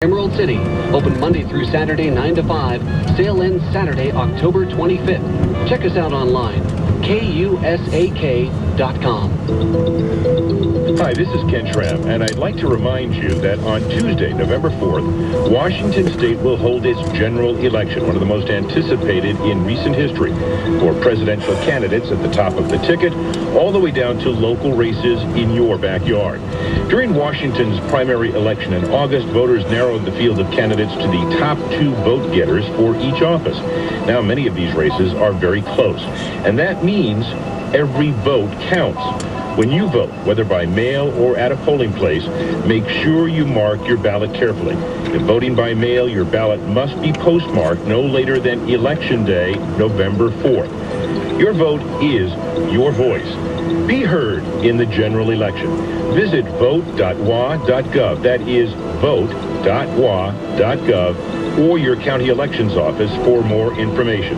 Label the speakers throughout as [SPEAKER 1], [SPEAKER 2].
[SPEAKER 1] Emerald City, open Monday through Saturday 9 to 5. Sale ends Saturday, October 25th. Check us out online, kusak.com.
[SPEAKER 2] Hi, this is Ken Schramm, and I'd like to remind you that on Tuesday, November 4th, Washington State will hold its general election, one of the most anticipated in recent history, for presidential candidates at the top of the ticket, all the way down to local races in your backyard. During Washington's primary election in August, voters narrowed the field of candidates to the top 2 vote getters for each office. Now, many of these races are very close, and that means every vote counts. When you vote, whether by mail or at a polling place, make sure you mark your ballot carefully. If voting by mail, your ballot must be postmarked no later than Election Day, November 4th. Your vote is your voice. Be heard in the general election. Visit vote.wa.gov. That is vote.wa.gov or your county elections office for more information.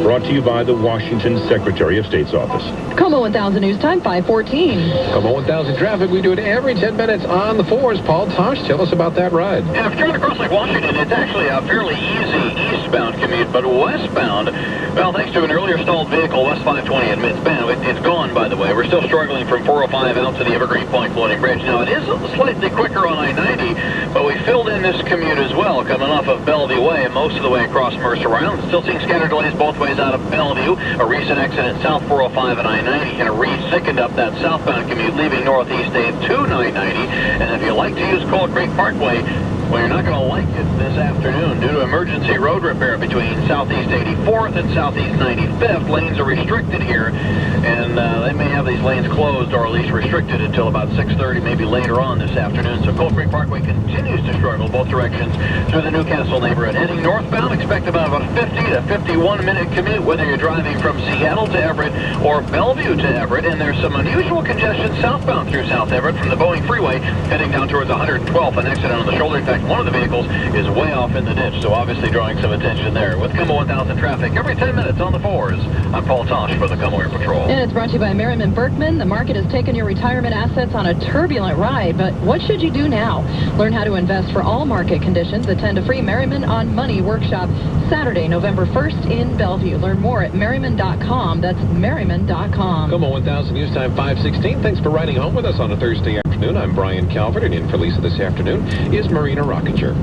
[SPEAKER 2] Brought to you by the Washington Secretary of State's office.
[SPEAKER 3] Tacoma 1000 News Time, 5:14.
[SPEAKER 4] Tacoma 1000 traffic. We do it every 10 minutes on the 4s. Paul Tosh, tell us about that ride.
[SPEAKER 5] Yeah, if you're coming across Lake Washington, it's actually a fairly easy eastbound commute, but westbound, well, thanks to an earlier stalled vehicle, West 520 in Mid-Span, it's gone, by the way. We're still struggling from 405 out to the Evergreen Point floating bridge. Now, it is slightly quicker on I-90, but we filled in this commute as well, coming off of Bellevue Way, most of the way across Mercer Island. Still seeing scattered delays both ways out of Bellevue. A recent accident south 405 and I-90 kind of re-thickened up that southbound commute, leaving Northeast 8 to I-90. And if you like to use Cold Creek Parkway, well, you're not going to like it this afternoon due to emergency road repair between Southeast 84th and Southeast 95th. Lanes are restricted here, and they may have these lanes closed or at least restricted until about 6:30, maybe later on this afternoon. So Cold Creek Parkway continues to struggle both directions through the Newcastle neighborhood. Heading northbound, expect about a 50 to 51-minute commute, whether you're driving from Seattle to Everett or Bellevue to Everett. And there's some unusual congestion southbound through South Everett from the Boeing Freeway, heading down towards 112th, an accident on the shoulder. In fact, one of the vehicles is way off in the ditch, so obviously drawing some attention there. With Tacoma 1000 traffic every 10 minutes on the 4s, I'm Paul Tosh for the Tacoma Air Patrol.
[SPEAKER 3] And it's brought to you by Merriman Berkman. The market has taken your retirement assets on a turbulent ride, but what should you do now? Learn how to invest for all market conditions. Attend a free Merriman on Money workshop Saturday, November 1st in Bellevue. Learn more at merriman.com. That's merriman.com.
[SPEAKER 4] Tacoma 1000 News Time, 5:16. Thanks for riding home with us on a Thursday afternoon. I'm Brian Calvert, and in for Lisa this afternoon is Marina Rockinger.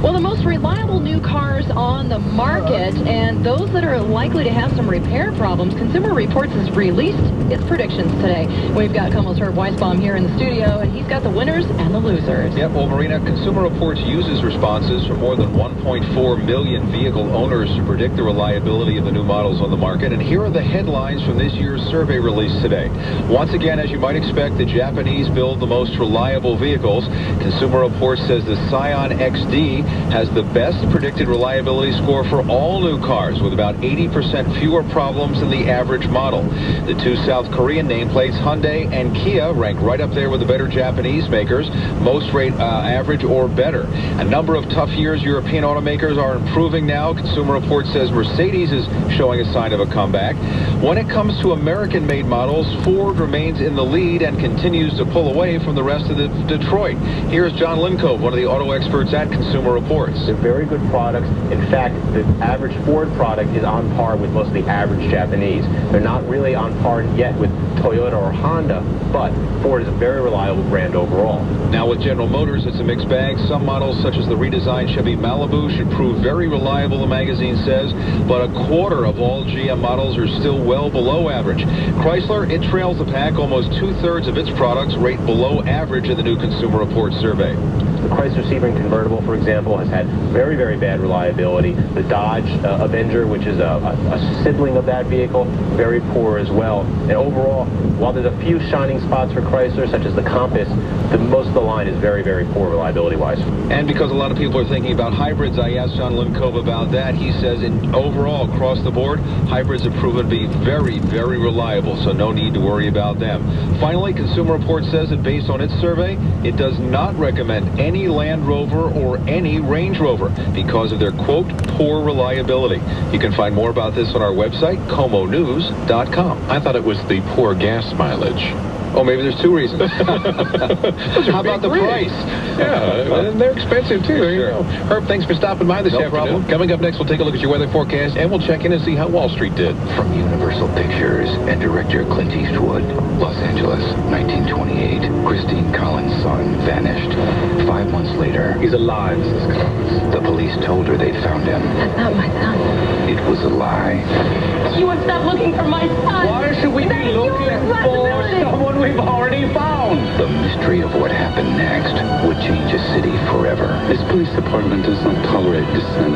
[SPEAKER 3] Well, the most reliable new cars on the market and those that are likely to have some repair problems, Consumer Reports has released its predictions today. We've got Como's Herb Weisbaum here in the studio, and he's got the winners and the losers.
[SPEAKER 4] Yeah, well, Marina, Consumer Reports uses responses from more than 1.4 million vehicle owners to predict the reliability of the new models on the market. And here are the headlines from this year's survey released today. Once again, as you might expect, the Japanese build the most reliable vehicles. Consumer Reports says the Scion XD has the best predicted reliability score for all new cars, with about 80% fewer problems than the average model. The 2 South Korean nameplates, Hyundai and Kia, rank right up there with the better Japanese makers, most rate average or better. A number of tough years European automakers are improving now. Consumer Reports says Mercedes is showing a sign of a comeback. When it comes to American-made models, Ford remains in the lead and continues to pull away from the rest of Detroit. Here's John Lincove, one of the auto experts at Consumer Reports.
[SPEAKER 6] They're very good products. In fact, the average Ford product is on par with most of the average Japanese. They're not really on par yet with Toyota or Honda, but Ford is a very reliable brand overall.
[SPEAKER 4] Now with General Motors, it's a mixed bag. Some models, such as the redesigned Chevy Malibu, should prove very reliable, the magazine says, but a quarter of all GM models are still well below average. Chrysler, it trails the pack. Almost 2/3 of its products rate below average in the new Consumer Reports survey.
[SPEAKER 6] The Chrysler Sebring convertible, for example, has had very, very bad reliability. The Dodge Avenger, which is a sibling of that vehicle, very poor as well. And overall, while there's a few shining spots for Chrysler, such as the Compass, most of the line is very, very poor reliability-wise.
[SPEAKER 4] And because a lot of people are thinking about hybrids, I asked John Lincove about that. He says, overall, across the board, hybrids have proven to be very, very reliable, so no need to worry about them. Finally, Consumer Reports says that based on its survey, it does not recommend any Land Rover or any Range Rover because of their, quote, poor reliability. You can find more about this on our website, comonews.com.
[SPEAKER 7] I thought it was the poor gas mileage.
[SPEAKER 4] Oh, maybe there's two reasons. How about the price?
[SPEAKER 2] Yeah, and they're expensive too. There you go.
[SPEAKER 4] Herb, thanks for stopping by this afternoon.
[SPEAKER 2] Problem.
[SPEAKER 4] Coming up next, we'll take a look at your weather forecast, and we'll check in and see how Wall Street did.
[SPEAKER 7] From Universal Pictures and director Clint Eastwood, Los Angeles, 1928. Christine Collins' son vanished. 5 months later,
[SPEAKER 6] He's alive, Mrs. Collins.
[SPEAKER 7] the police told her they'd found him.
[SPEAKER 3] That's not my son.
[SPEAKER 7] It was a lie.
[SPEAKER 8] You would stop looking for my son.
[SPEAKER 6] Why should we be looking for someone we've already found?
[SPEAKER 7] The mystery of what happened next would change a city forever.
[SPEAKER 9] This police department does not tolerate dissent.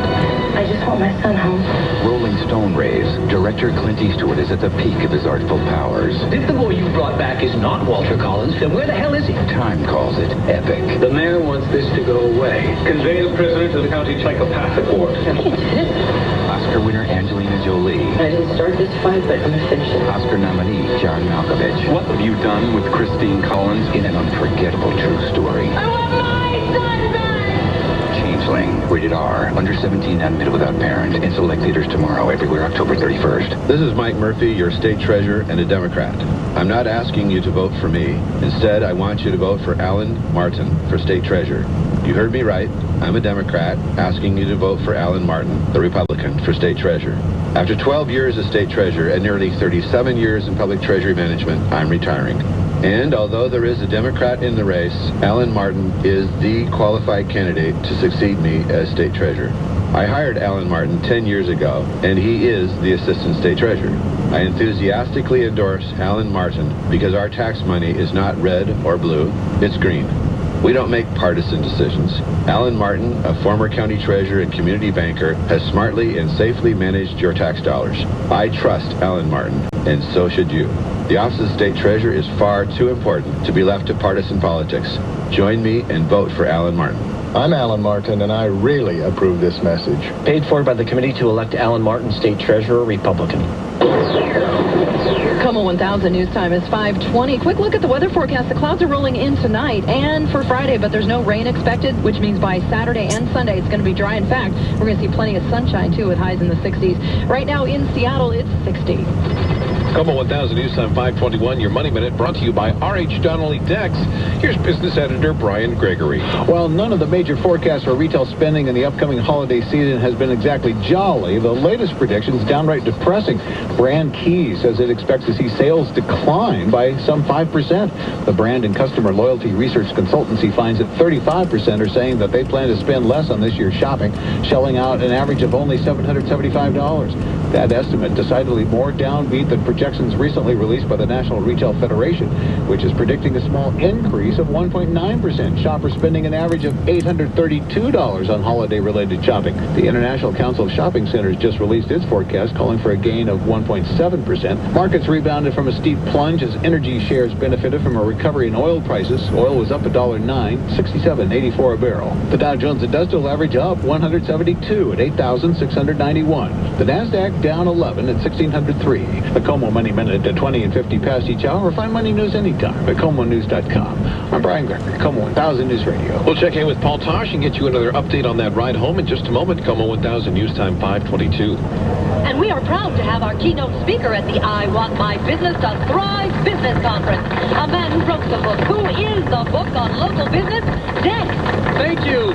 [SPEAKER 8] I just want my son home.
[SPEAKER 7] Rolling Stone raves, director Clint Eastwood is at the peak of his artful powers.
[SPEAKER 10] If the boy you brought back is not Walter Collins, then where the hell is he?
[SPEAKER 7] Time calls it epic.
[SPEAKER 10] The mayor wants this to go away. Convey the prisoner to the county psychopathic ward.
[SPEAKER 8] I can't do this.
[SPEAKER 7] Oscar winner Angelina Jolie.
[SPEAKER 8] I didn't start this fight, but I'm gonna finish it.
[SPEAKER 7] Oscar nominee John Malkovich.
[SPEAKER 9] What have you done with Christine Collins?
[SPEAKER 7] In an unforgettable true story.
[SPEAKER 8] I want my son back!
[SPEAKER 7] Changeling. Rated R. Under 17, not admitted without parent. In select theaters tomorrow, everywhere October 31st.
[SPEAKER 2] This is Mike Murphy, your state treasurer and a Democrat. I'm not asking you to vote for me. Instead, I want you to vote for Alan Martin for state treasurer. You heard me right. I'm a Democrat asking you to vote for Alan Martin, the Republican, for state treasurer. After 12 years as state treasurer and nearly 37 years in public treasury management, I'm retiring. And although there is a Democrat in the race, Alan Martin is the qualified candidate to succeed me as state treasurer. I hired Alan Martin 10 years ago, and he is the assistant state treasurer. I enthusiastically endorse Alan Martin because our tax money is not red or blue, it's green. We don't make partisan decisions. Alan Martin, a former county treasurer and community banker, has smartly and safely managed your tax dollars. I trust Alan Martin, and so should you. The office of state treasurer is far too important to be left to partisan politics. Join me and vote for Alan Martin.
[SPEAKER 11] I'm Alan Martin, and I really approve this message.
[SPEAKER 10] Paid for by the committee to elect Alan Martin, state treasurer, Republican.
[SPEAKER 3] Tacoma 1000 news time is 5:20. Quick look at the weather forecast. The clouds are rolling in tonight and for Friday, but there's no rain expected, which means by Saturday and Sunday it's going to be dry. In fact, we're going to see plenty of sunshine, too, with highs in the 60s. Right now in Seattle, it's 60.
[SPEAKER 4] Tacoma 1000 News Time 521, your Money Minute, brought to you by R.H. Donnelly Dex. Here's business editor Brian Gregory.
[SPEAKER 12] Well, none of the major forecasts for retail spending in the upcoming holiday season has been exactly jolly. The latest predictions downright depressing. Brand Key says it expects to see sales decline by some 5%. The brand and customer loyalty research consultancy finds that 35% are saying that they plan to spend less on this year's shopping, shelling out an average of only $775. That estimate decidedly more downbeat than projections recently released by the National Retail Federation, which is predicting a small increase of 1.9%. Shoppers spending an average of $832 on holiday-related shopping. The International Council of Shopping Centers just released its forecast, calling for a gain of 1.7%. Markets rebounded from a steep plunge as energy shares benefited from a recovery in oil prices. Oil was up $1.09, $67.84 a barrel. The Dow Jones Industrial Average up 172 at 8,691. The Nasdaq down 11 at 1,603. The Como Money Minute at 20 and 50 past each hour. Find money news anytime at ComoNews.com. I'm Brian Gregory, Como 1000 News Radio.
[SPEAKER 4] We'll check in with Paul Tosh and get you another update on that ride home in just a moment. Como 1000 News Time 522.
[SPEAKER 8] And we are proud to have our keynote speaker at the I Want My Business to Thrive Business Conference. A man who wrote the book. Who is the book on local business? Dex.
[SPEAKER 10] Thank you.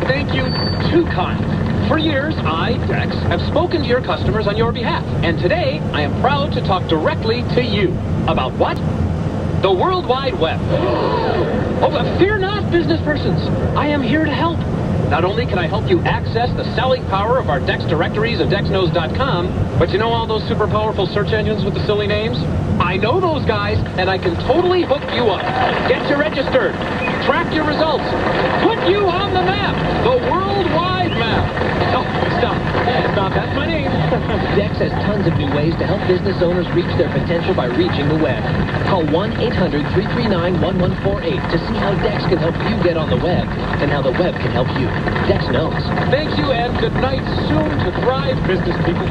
[SPEAKER 10] Too kind. For years, I, Dex, have spoken to your customers on your behalf. And today, I am proud to talk directly to you. About what? The World Wide Web. Oh, but fear not, business persons. I am here to help. Not only can I help you access the selling power of our Dex directories and DexKnows.com, but you know all those super powerful search engines with the silly names? I know those guys, and I can totally hook you up. Get you registered. Track your results. Put you on the map. The World Wide Map. Oh, stop. That's my name.
[SPEAKER 13] Dex has tons of new ways to help business owners reach their potential by reaching the web. Call 1-800-339-1148 to see how Dex can help you get on the web and how the web can help you. Dex knows.
[SPEAKER 10] Thank you, and good night. Soon to thrive, business people.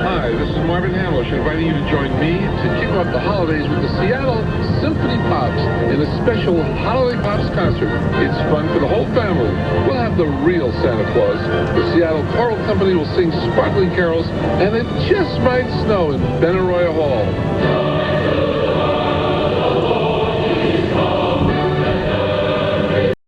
[SPEAKER 14] Hi, this is Marvin Hamlish inviting you to join me to kick off the holidays with the Seattle Symphony Pops in a special Holiday Pops concert. It's fun for the whole family. We'll have the real Santa Claus. The Seattle Choral Company will sing sparkling carols, and it just might snow in Benaroya Hall.